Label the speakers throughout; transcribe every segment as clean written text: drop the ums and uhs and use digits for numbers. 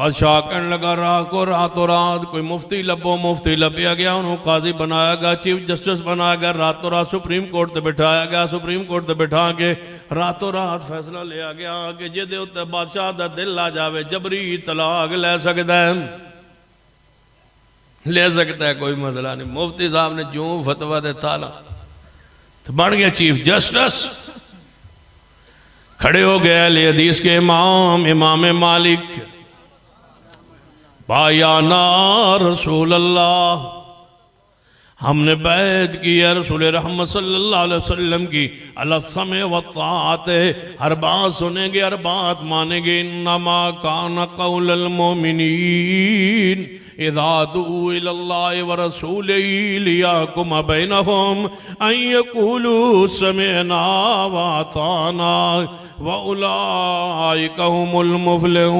Speaker 1: बादशाह कहने लगा रात को रातों रात कोई मुफ्ती लभो। मुफ्ती लभ्या गया, उन्होंने काजी बनाया गया, चीफ जस्टिस बनाया गया, रातों रात सुप्रीम कोर्ट से बिठाया गया। सुप्रीम कोर्ट से बिठा के रातों रात फैसला लिया गया कि जिहदे उत्ते बादशाह दा दिल आ जावे जबरी तलाक ले सकता है, ले सकता है, कोई मसला नहीं। मुफ्ती साहब ने जो फतवा दिता ना तो बन गया चीफ जस्टिस। खड़े हो गए अहले हदीस के इमाम इमाम मालिक, बायाना रसूल अल्लाह, हमने बैत की है रसूल रहमत सल्लल्लाहु अलैहि वसल्लम की, अला समय व ताअत, हर बात सुनेंगे, हर बात मानेंगे। इन्नमा कान कौलल मोमिनीन इज़ा दुऊ इलल्लाहि व रसूलिही लियहकुम बैनहुम अन यक़ूलू समिअना व अताना व उलाइका हुमुल मुफ़्लिहून।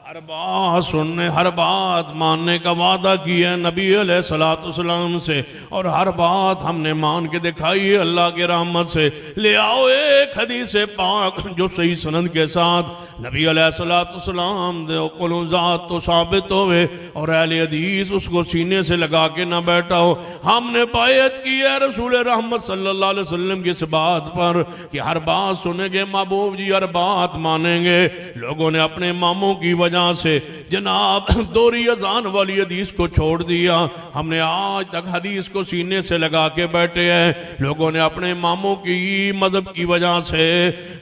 Speaker 1: हर बात सुनने, हर बात मानने का वादा किया नबी अलैहिस्सलाम से, और हर बात हमने मान के दिखाई है अल्लाह के रहमत से। ले आओ एक हदीस पाक जो सही सनद के साथ नबी अलैहिस्सलाम दे क़ुलुज़ात तो साबित होवे और अहले हदीस उसको सीने से लगा के ना बैठा हो। हमने बायत की है रसूल रहमत सल्लल्लाहु अलैहि वसल्लम की इस बात पर कि हर बात सुनेंगे महबूब जी, हर बात मानेंगे। लोगों ने अपने इमामों की वजह से जनाब दोहरी अजान वाली हदीस को छोड़ दिया। हमने आज तक हदीस को सीने से लगा के बैठे हैं। लोगों ने अपने इमामों की मजहब की वजह से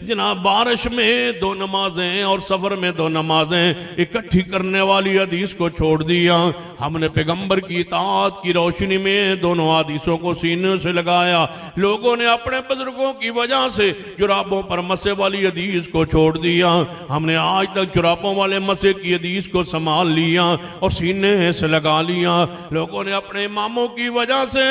Speaker 1: जनाब बारिश में दो नमाजें और सफर में दो नमाजें इकट्ठी करने वाली हदीस को छोड़ दिया। हमने पैगंबर की इताअत की रोशनी में दोनों हदीसों को सीने से लगाया। लोगों ने अपने बुजुर्गों की वजह से जुराबों पर मसे वाली हदीस को छोड़ दिया। हमने आज तक जुराबों वाले मसे की हदीस को संभाल लिया और सीने से लगा लिया। लोगों ने अपने इमामों की वजह से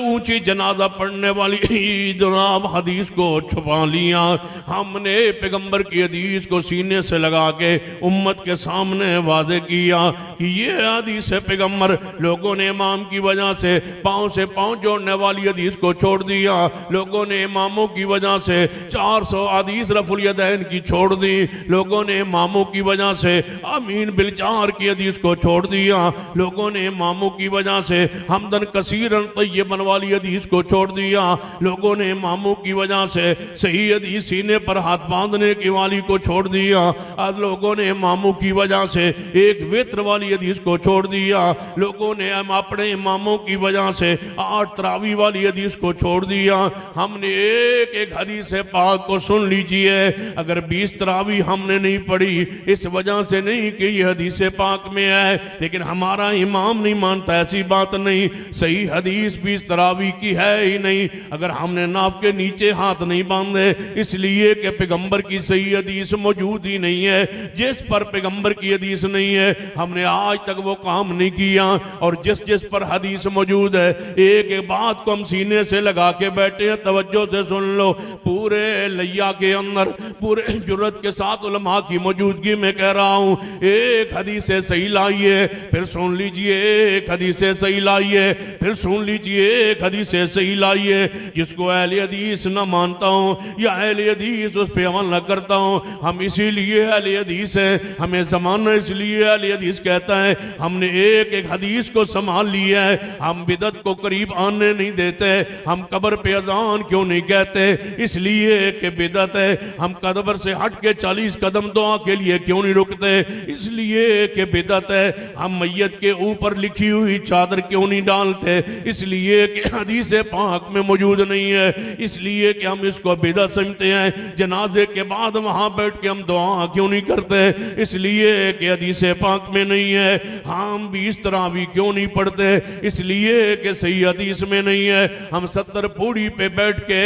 Speaker 1: ऊंची जनाजा पढ़ने वाली जनाब हदीस को छुपा लिया। हमने पैगंबर की हदीस को सीने से लगा के उम्मत के सामने वाज़े किया कि ये हदीस है पैगंबर। लोगों ने इमाम की वजह से पाँव जोड़ने वाली हदीस को छोड़ दिया। लोगों ने इमामों की वजह से 400 हदीस रफुल यदैन की छोड़ दी। लोगों ने इमामों की वजह से आमीन बिलचार की हदीस को छोड़ दिया। लोगों ने इमामों की वजह से हमदन कसीरन तय्यबन वाली हदीस को छोड़ दिया। लोगों ने इमामों की वजह से सही हदीस सीने पर हाथ बांधने की वाली को छोड़ दिया। आज लोगों ने इमामों की वजह से एक वित्र वाली हदीस को छोड़ दिया। लोगों ने अपने इमामों की वजह से 8 तरावी वाली हदीस को छोड़ दिया। हमने एक एक हदीस पाक को सुन लीजिए, अगर 20 तरावी हमने नहीं पढ़ी इस वजह से नहीं कि ये हदीस पाक में है लेकिन हमारा इमाम नहीं मानता, ऐसी बात नहीं। सही हदीस 20 तरावी की है ही नहीं अगर हमने नाफ के नीचे हाथ नहीं बांधे, इसलिए कि पैगंबर की सही हदीस मौजूद ही नहीं है। जिस पर पैगंबर की हदीस नहीं है हमने आज तक वो काम नहीं किया, और जिस जिस पर हदीस मौजूद है एक एक बात को हम सीने से लगा के बैठे हैं। तवज्जो से सुन लो, पूरे लैया के अंदर पूरे जुर्रत के साथ उलमा की मौजूदगी में कह रहा हूँ, एक हदीस सही लाइए, फिर सुन लीजिए, एक हदीस सही लाइए, फिर सुन लीजिए, एक हदीस सही लाइए। जिसको अहले हदीस न मानता हूँ या अहले हदीस उस पर अमल न करता हूँ, हम इसीलिए अहले हदीस है, हमें ज़माना इसलिए अहले हदीस कहता है। हमने एक एक हदीस को संभाल लिया है। हम बिदत को करीब आने नहीं देते। हम कब्र पे अजान क्यों नहीं कहते? इसलिए कि बिदत है। हम कब्र से हट के 40 कदम दुआ के लिए क्यों नहीं रुकते? इसलिए कि बिदत है। हम मैयत के ऊपर लिखी हुई चादर क्यों नहीं डालते? इसलिए कि हदीस पाक में मौजूद नहीं है, इसलिए कि हम इसको बिदत समझते हैं। जनाजे के बाद वहां बैठ के हम दुआ क्यों नहीं करते? इसलिए कि हदीस पाक में नहीं है। हम 20 तरावी क्यों नहीं पढ़ते? इसलिए कि सही हदीस में नहीं है। हम 70 पूड़ी पे बैठ के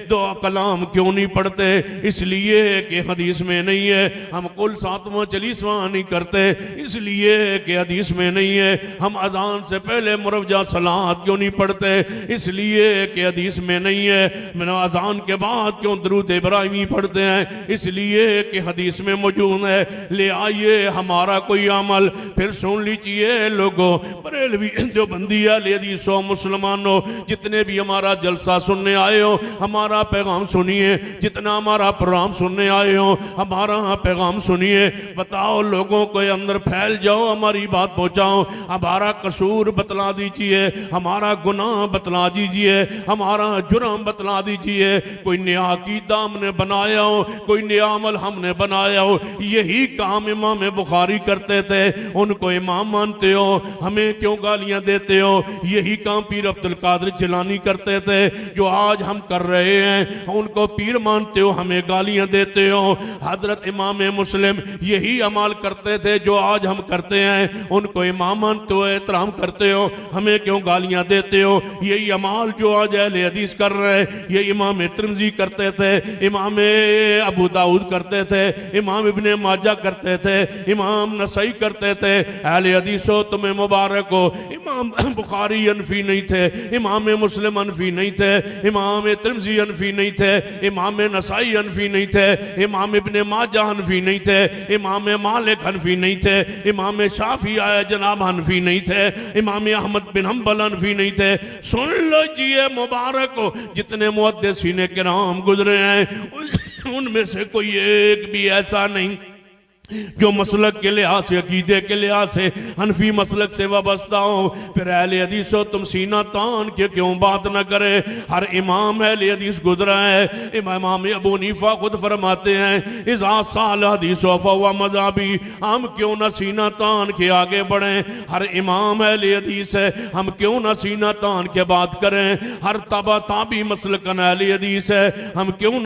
Speaker 1: दुआ कलाम क्यों नहीं पढ़ते? इसलिए कि हदीस में नहीं है। हम कुल 7वां 40वां नहीं करते, इसलिए कि हदीस में नहीं है। हम अजान से पहले मुरवजा सलात क्यों नहीं पढ़ते, इसलिए कि हदीस में नहीं है। मैंने अजान के बाद क्यों दरूद इब्राहिमी पढ़ते हैं, इसलिए कि हदीस में मौजूद है। ले आइए हमारा कोई अमल, फिर सुन लीजिए लोगों, बरेलवी जो बंदी है लेडीसों मुसलमानों, जितने भी हमारा जलसा सुनने आए हो, हमारा पैगाम सुनिए। जितना हमारा प्रोग्राम सुनने आए हो, हमारा पैगाम सुनिए। बताओ लोगों के अंदर फैल जाओ, हमारी बात पहुंचाओ। हमारा कसूर बतला दीजिए, हमारा गुनाह बतला दीजिए, हमारा जुर्म बतला दीजिए। कोई नया अकीदा हमने बनाया हो, कोई नया अमल हमने बनाया हो। यही काम इमाम बुखारी करते थे, उनको इमाम मानते हो, हमें क्यों गालियां देते हो। यही काम पीर अब्दुल कादिर जिलानी करते थे, जो आज हम कर रहे हैं। उनको पीर मानते हो, हमें गालियां देते हो। हजरत इमाम मुस्लिम यही अमाल करते थे जो आज हम करते हैं। उनको इमाम मानते हो, एहतराम करते हो, हमें क्यों गालियां देते हो। यही अमाल जो आज अहले हदीस कर रहे हैं, ये इमाम तिरमिज़ी करते थे, इमाम अबू दाऊद करते थे, इमाम इब्ने माजा करते थे, इमाम नसई करते थे। अहले हदीसो तुम्हें मुबारक हो। इमाम बुखारी अनफी नहीं थे, इमाम मुस्लिम अनफी नहीं थे, इमाम तिरमिज़ी अनफी नहीं थे, इमाम नसाई अनफी नहीं थे, इमाम इब्ने माजा हनफी नहीं थे, इमाम मालिक हनफी नहीं थे, इमाम शाफी आया जनाब हनफी नहीं थे, इमाम अहमद बिन हम्बल हनफी नहीं थे। सुन लो जी मुबारक हो, जितने मुहद्दिसीन किराम गुजरे हैं उनमें से कोई एक भी ऐसा नहीं जो मसलक के लिहाज से, अकीदे के लिहाज से हनफी मसलक से वाबस्ता हो। फिर अहले हदीस हो, तुम सीना तान के क्यों बात न करे। हर इमाम अहले हदीस गुजरा है। इमाम अबू हनीफा खुद फरमाते हैं, इज़ा साल हदीस व मज़हबी, हम क्यों न सीना तान के आगे बढ़ें। हर इमाम अहले हदीस है, हम क्यों न सीना तान के बात करें। हर तबा ताबी मसलकन अहले हदीस है, हम क्यों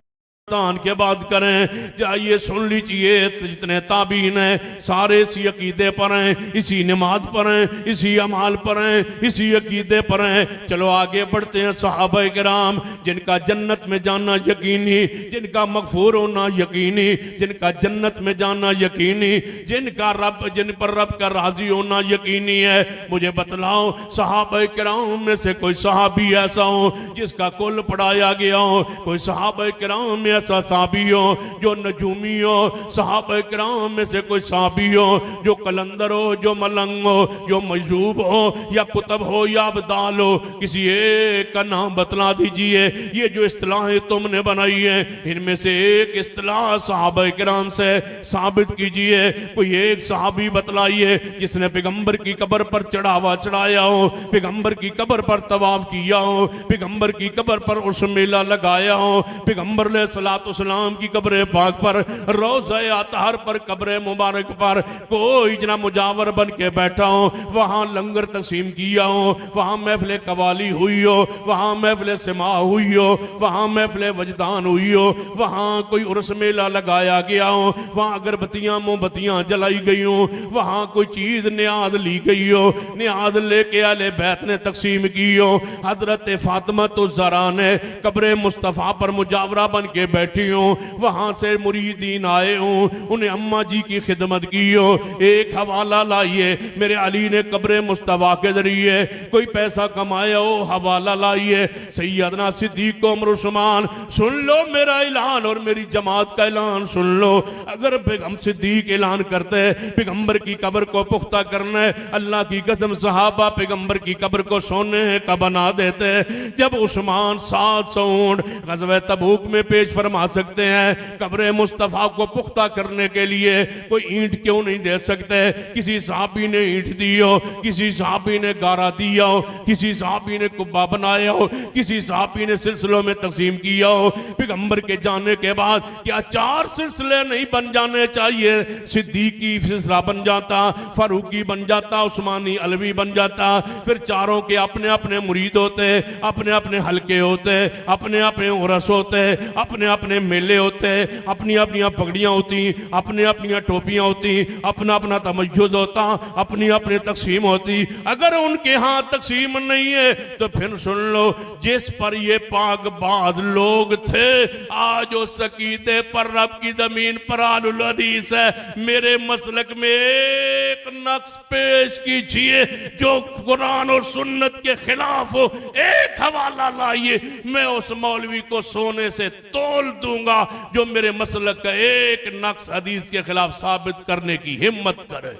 Speaker 1: तान के बात करें। जाइए सुन लीजिए, जितने ताबीन हैं सारे इसी अकीदे पर हैं, इसी नमाज पर हैं, इसी अमाल पर हैं, इसी अकीदे पर हैं। चलो आगे बढ़ते हैं। सहाबा किराम जिनका जन्नत में जाना यकीनी, जिनका मगफूर होना यकीनी, जिनका जन्नत में जाना यकीनी, जिनका रब, जिन पर रब का राजी होना यकीनी है। मुझे बतलाओ सहाबा किराम में से कोई सहाबी ऐसा हो जिसका कुल पढ़ाया गया हो। कोई सहाबा किराम में ऐसा साहबी हो जो नजूमी हो। सहाबा किराम में से कोई साहबी हो जो कलंदर हो, जो मलंग हो, जो मजूब हो, या कुतब हो, या अब्दाल हो। किसी एक का नाम बतला दीजिए। ये जो इस्तिलाहें तुमने बनाई है, इनमें से एक इस्तिलाह सहाबा किराम से साबित कीजिए। कोई एक सहाबी बतलाइए जिसने पैगंबर की कब्र पर चढ़ावा चढ़ाया हो, पैगंबर की कब्र पर तवाफ किया हो, पैगंबर की कब्र पर उस मेला लगाया हो, पैगंबर ने सलाम की कब्र पाक पर, रोज़े अतहर पर, कब्र मुबारक पर कोई जना मुजावर बन के बैठा हो, वहाँ लंगर तकसीम किया हो, वहाँ महफिल कवाली हुई हो, वहाँ महफिल सिमा हुई हो, वहाँ महफिल वजदान हुई हो, वहाँ कोई उर्स मेला लगाया गया हो, वहाँ अगरबत्तियाँ मोमबत्तियाँ जलाई गई हो, वहाँ कोई चीज़ नियाज ली गई हो, नियाज लेके आले बैत ने तकसीम की हो। हजरत फातिमा तो ज़हरा ने कब्र मुस्तफ़ा पर मुजावरा बन के बैठी हो, वहां से मुरीदीन आए हो, उन्हें अम्मा जी की खिदमत की हो। एक हवाला लाइए, मेरे अली ने कब्र मुस्तफा के जरिए कोई पैसा कमाया हो, हवाला लाइए। सैयदना सिद्दीक उमर उस्मान, सुन लो मेरा ऐलान और मेरी जमात का ऐलान सुन लो। अगर हम सिद्दीक ऐलान करते हैं पैगंबर की कब्र को पुख्ता करना है, अल्लाह की कसम सहाबा पैगंबर की कब्र को सोने का बना देते हैं। जब उस्मान 700 ऊंट ग़ज़वा तबूक में पेश फरमा सकते हैं, कब्र मुस्तफ़ा को पुख्ता करने के लिए कोई ईंट क्यों नहीं दे सकते। किसी साहबी ने ईंट दी हो, किसी साहबी ने गारा दिया हो, किसी साहबी ने कुब्बा बनाया हो, किसी साहबी ने सिलसिलों में तकसीम किया हो। पैगंबर के जाने के बाद क्या 4 सिलसिले नहीं बन जाने चाहिए? सिद्दीकी सिलसिला बन जाता, फारूकी बन जाता, उस्मानी अलवी बन जाता, फिर चारों के अपने अपने मुरीद होते, अपने अपने हल्के होते, अपने अपने उरस होते, अपने अपने मेले होते हैं, अपनी अपनी पगड़ियाँ होती, अपनी अपनी टोपियाँ होती, अपना अपना तमज्जुद होता, अपनी अपनी तकसीम होती। अगर उनके यहाँ तकसीम नहीं है तो फिर सुन लो, जिस पर ये पाक बाद लोग थे, आज उस अकीदे पर रब की जमीन पर आलुल हदीस है। मेरे मसलक में एक नक्श पेश कीजिए जो कुरान और सुन्नत के खिलाफ हो, एक हवाला लाइए, मैं उस मौलवी को सोने से तोल दूंगा जो मेरे मसलक का एक नक्श हदीस के खिलाफ साबित करने की हिम्मत करे।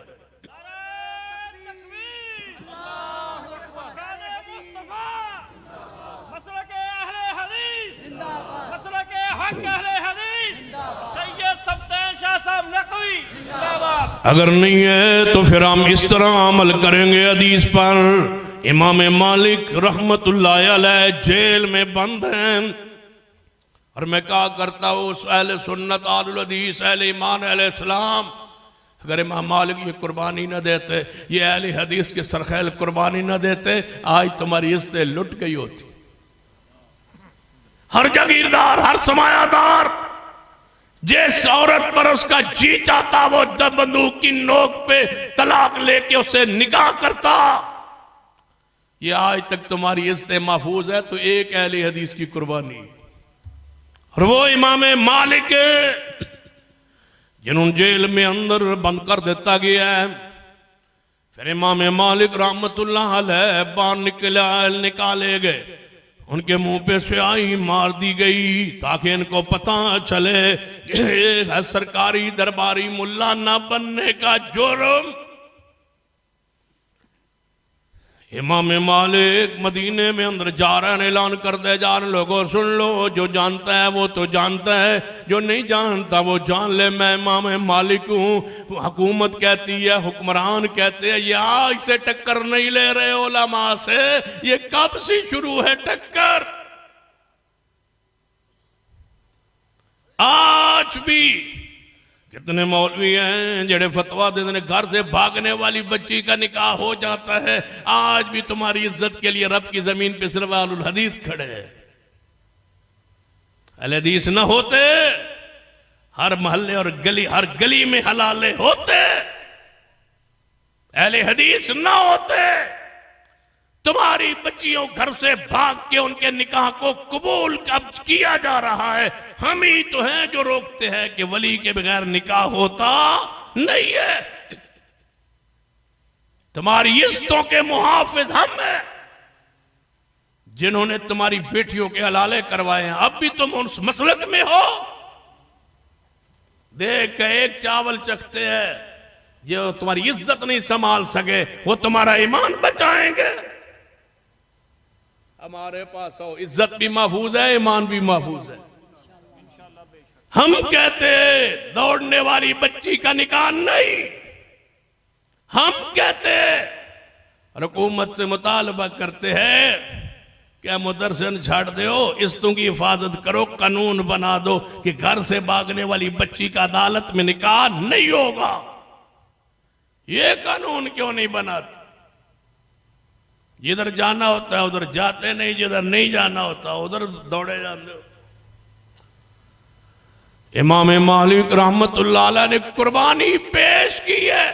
Speaker 1: अगर नहीं है तो फिर हम इस तरह अमल करेंगे हदीस पर। इमाम मालिक रहमतुल्लाह अलैह जेल में बंद हैं और मैं क्या करता हूँ, अहले सुन्नत आलुल हदीस अहले ईमान अहले इस्लाम, अगर इमाम मालिक ये कुर्बानी न देते, ये अहले हदीस के सरखैल कुर्बानी न देते, आज तुम्हारी इज्जतें लुट गई होती। हर जागीरदार, हर समायादार जिस औरत पर उसका जी चाहता वो जब बंदूक की नोक पे तलाक लेके उसे निकाह करता। ये आज तक तुम्हारी इज्जतें महफूज है तो एक अहले हदीस की कुर्बानी, और वो इमाम मालिक जिन्होंने जेल में अंदर बंद कर देता गया है। फिर इमाम मालिक रहमतुल्लाह अलैह बाहर निकाले गए, उनके मुंह पे स्याही मार दी गई ताकि इनको पता चले ये सरकारी दरबारी मुल्ला ना बनने का जुर्म। इमाम मालिक मदीने में अंदर जा रहे हैं, ऐलान कर दे जा रहे, लोगों सुन लो, जो जानता है वो तो जानता है, जो नहीं जानता वो जान ले, मैं इमाम मालिक हूँ। हुकूमत कहती है, हुक्मरान कहते हैं, ये आज से टक्कर नहीं ले रहे उलमा से, ये कब से शुरू है टक्कर। आज भी कितने मौलवी हैं जेड़े फतवा देते हैं घर से भागने वाली बच्ची का निकाह हो जाता है। आज भी तुम्हारी इज्जत के लिए रब की जमीन पे सिर्फ अहलुल हदीस खड़े हैं। अहले हदीस न होते हर मोहल्ले और गली, हर गली में हलाले होते। अहले हदीस न होते तुम्हारी बच्चियों घर से भाग के उनके निकाह को कबूल कब किया जा रहा है। हम ही तो हैं जो रोकते हैं कि वली के बगैर निकाह होता नहीं है। तुम्हारी इज्जतों के मुहाफिज हम हैं जिन्होंने तुम्हारी बेटियों के हलाले करवाए हैं। अब भी तुम उस मसलक में हो। देख के एक चावल चखते हैं, जो तुम्हारी इज्जत नहीं संभाल सके वो तुम्हारा ईमान बचाएंगे। हमारे पास हो, इज्जत भी महफूज है, ईमान भी महफूज है। हम कहते दौड़ने वाली बच्ची का निकाह नहीं, हम कहते हुकूमत से मुतालबा करते हैं क्या मदरसन छाड़ दो, इज्जतों की हिफाजत करो, कानून बना दो कि घर से भागने वाली बच्ची का अदालत में निकाह नहीं होगा। ये कानून क्यों नहीं बनाते? जिधर जाना होता है उधर जाते नहीं, जिधर नहीं जाना होता उधर दौड़े जाते हो। इमाम मालिक रहमतुल्लाह अलैह ने कुर्बानी पेश की है।